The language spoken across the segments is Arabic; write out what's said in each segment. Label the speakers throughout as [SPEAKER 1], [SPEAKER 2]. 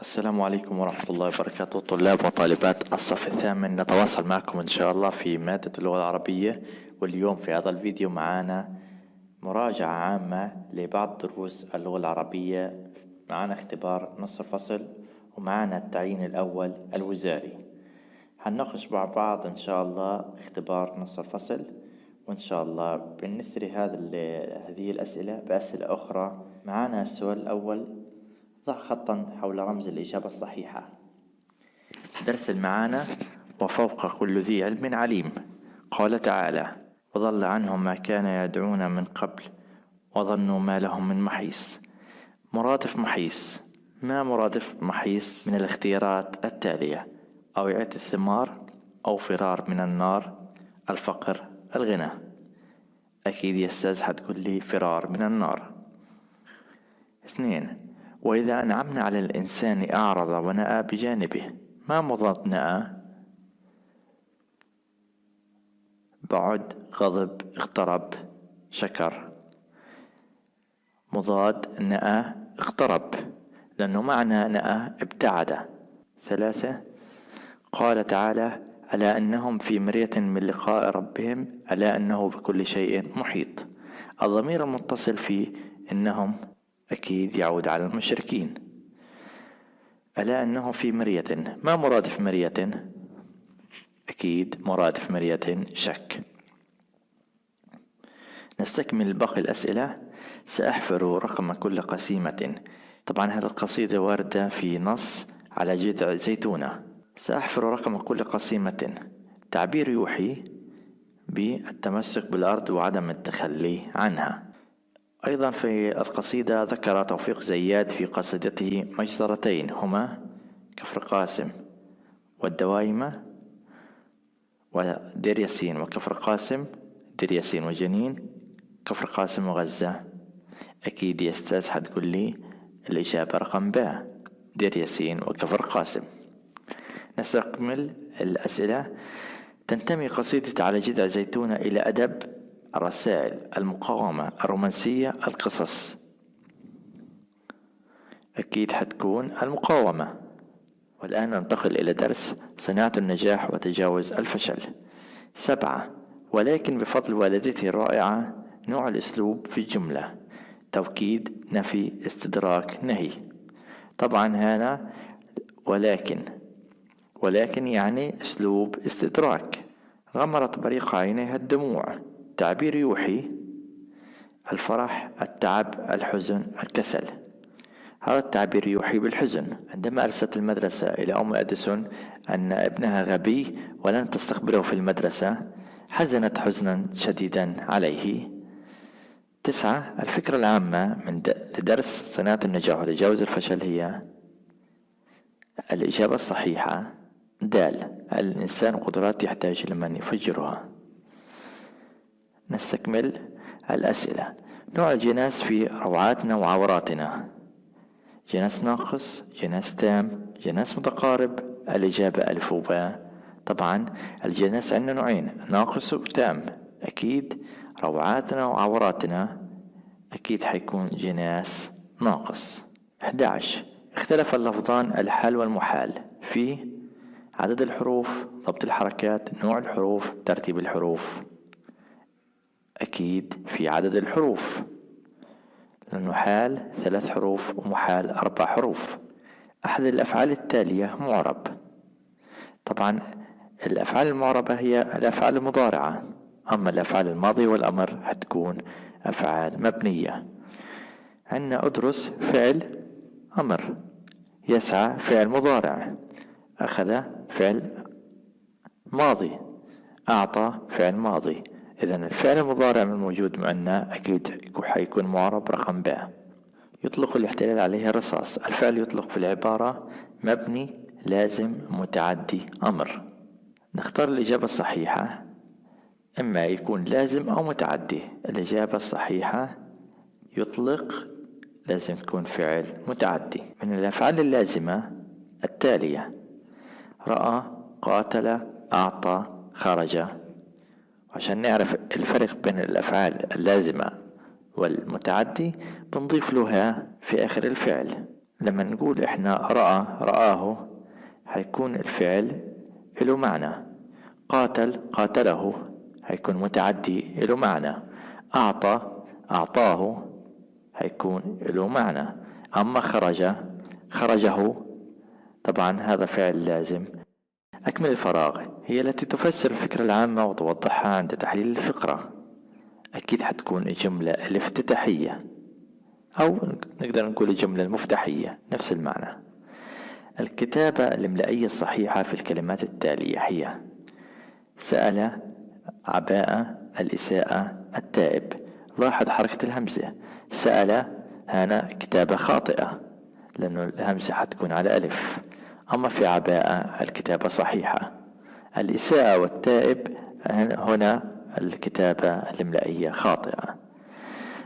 [SPEAKER 1] السلام عليكم ورحمة الله وبركاته، طلاب وطالبات الصف الثامن. نتواصل معكم إن شاء الله في مادة اللغة العربية. واليوم في هذا الفيديو معنا مراجعة عامة لبعض دروس اللغة العربية. معنا اختبار نصف الفصل ومعنا التعيين الأول الوزاري. هنناقش مع بعض إن شاء الله اختبار نصف الفصل، وإن شاء الله بنثري هذه الأسئلة بأسئلة أخرى. معنا السؤال الأول: ضع خطا حول رمز الإجابة الصحيحة. درس المعاني: وفوق كل ذي علم عليم. قال تعالى: وضل عنهم ما كان يدعون من قبل وظنوا ما لهم من محيص. مرادف محيص: ما مرادف محيص من الاختيارات التالية؟ أوعية الثمار، أو فرار من النار، الفقر، الغنى. أكيد يا أستاذ حتقول لي فرار من النار. 2. وإذا أنعمنا على الإنسان أعرض ونأى بجانبه. ما مضاد نأى؟ بعد، غضب، اقترب، شكر. مضاد نأى اقترب، لأنه معنى نأى ابتعد. 3. قال تعالى: ألا أنهم في مرية من لقاء ربهم ألا أنه بكل شيء محيط. الضمير المتصل في إنهم أكيد يعود على المشركين. ألا أنه في مرية، ما مرادف مرية؟ أكيد مرادف مرية شك. نستكمل باقي الأسئلة. سأحفر رقم كل قسيمة. طبعا هذه القصيدة واردة في نص على جذع زيتونة. سأحفر رقم كل قسيمة، تعبير يوحي بالتمسك بالأرض وعدم التخلي عنها. أيضا في القصيدة ذكر توفيق زياد في قصيدته مجزرتين هما كفر قاسم والدوايمة ودير ياسين، وكفر قاسم دير ياسين وجنين، كفر قاسم وغزة. أكيد يا أستاذ حتقول لي الإجابة رقم ب، دير ياسين وكفر قاسم. نستكمل الأسئلة. تنتمي قصيدة على جذع زيتونة إلى أدب الرسائل، المقاومة، الرومانسية، القصص. أكيد حتكون المقاومة. والآن ننتقل إلى درس صناعة النجاح وتجاوز الفشل. 7. ولكن بفضل والدتي الرائعة. نوع الأسلوب في الجملة: توكيد، نفي، استدراك، نهي. طبعا هنا ولكن يعني أسلوب استدراك. غمرت بريق عينيها الدموع. تعبير يوحي: الفرح، التعب، الحزن، الكسل. هذا التعبير يوحي بالحزن. عندما أرسلت المدرسة إلى أم أديسون أن ابنها غبي ولن تستقبله في المدرسة، حزنت حزنا شديدا عليه. 9. الفكرة العامة لدرس صناعة النجاح وتجاوز الفشل هي الإجابة الصحيحة د. الإنسان قدرات يحتاج إلى من يفجرها. نستكمل الأسئلة. نوع الجناس في روعاتنا وعوراتنا: جناس ناقص، جناس تام، جناس متقارب. الإجابة ألف وباء. طبعا الجناس عندنا نوعين، ناقص وتام. أكيد روعاتنا وعوراتنا أكيد حيكون جناس ناقص. 11. اختلف اللفظان الحال والمحال في عدد الحروف، ضبط الحركات، نوع الحروف، ترتيب الحروف. أكيد في عدد الحروف، لأنه حال 3 حروف ومحال 4 حروف. أحد الأفعال التالية معرب. طبعا الأفعال المعربة هي الأفعال المضارعة، أما الأفعال الماضية والأمر هتكون أفعال مبنية. عندنا أدرس فعل أمر، يسعى فعل مضارع، أخذ فعل ماضي، أعطى فعل ماضي. إذن الفعل المضارع الموجود معنا أكيد حيكون معرب رقم ب. يطلق الاحتلال عليه الرصاص. الفعل يطلق في العبارة مبني، لازم، متعدي، أمر. نختار الإجابة الصحيحة، إما يكون لازم أو متعدي. الإجابة الصحيحة يطلق، لازم تكون فعل متعدي. من الأفعال اللازمة التالية: رأى، قاتل، أعطى، خرج. عشان نعرف الفرق بين الأفعال اللازمة والمتعدي بنضيف لها في آخر الفعل. لما نقول إحنا رآه هيكون الفعل له معنى. قاتله هيكون متعدي له معنى. أعطاه هيكون له معنى. أما خرجه طبعا هذا فعل لازم. أكمل الفراغ هي التي تفسر الفكرة العامة وتوضحها عند تحليل الفقرة. أكيد حتكون الجملة الافتتاحية، أو نقدر نقول الجملة المفتاحية، نفس المعنى. الكتابة الإملائية الصحيحة في الكلمات التالية هي: سأل، عباءة، الإساءة، التائب. لاحظ حركة الهمزة. سأل هنا كتابة خاطئة لأنه الهمزة حتكون على ألف. أما في عباءة الكتابة صحيحة. الإساءة والتائب هنا الكتابة الإملائية خاطئة.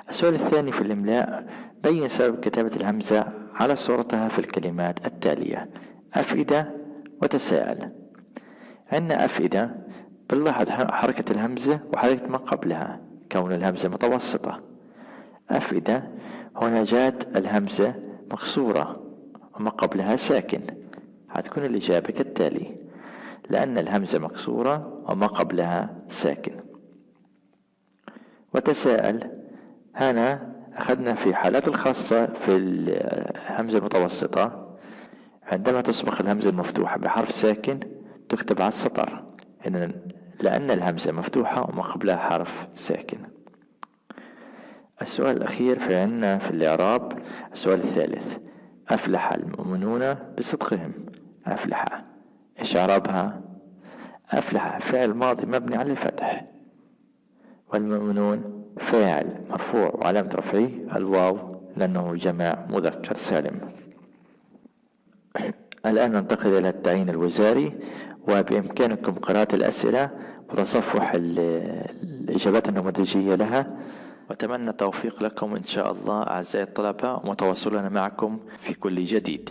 [SPEAKER 1] السؤال الثاني في الإملاء: بين سبب كتابة الهمزة على صورتها في الكلمات التالية: أفئدة وتساءل. عندنا أفئدة بنلاحظ حركة الهمزة وحركة ما قبلها كون الهمزة متوسطة. أفئدة هنا جاءت الهمزة مكسورة وما قبلها ساكن، هتكون الإجابة كالتالي: لأن الهمزة مكسورة وما قبلها ساكن. وتساءل هنا أخذنا في حالات الخاصة في الهمزة المتوسطة عندما تسبق الهمزة المفتوحة بحرف ساكن تكتب على السطر، لأن الهمزة مفتوحة وما قبلها حرف ساكن. السؤال الأخير في عنا في الإعراب السؤال الثالث: أفلح المؤمنون بصدقهم. أفلح إيش إعرابها؟ أفلح فعل ماضي مبني على الفتح، والمؤمنون فاعل مرفوع وعلامة رفعه الواو لأنه جمع مذكر سالم. الآن ننتقل إلى التعيين الوزاري، وبإمكانكم قراءة الأسئلة وتصفح الإجابات النموذجية لها. وأتمنى التوفيق لكم إن شاء الله أعزائي الطلبة، ومتواصلون معكم في كل جديد.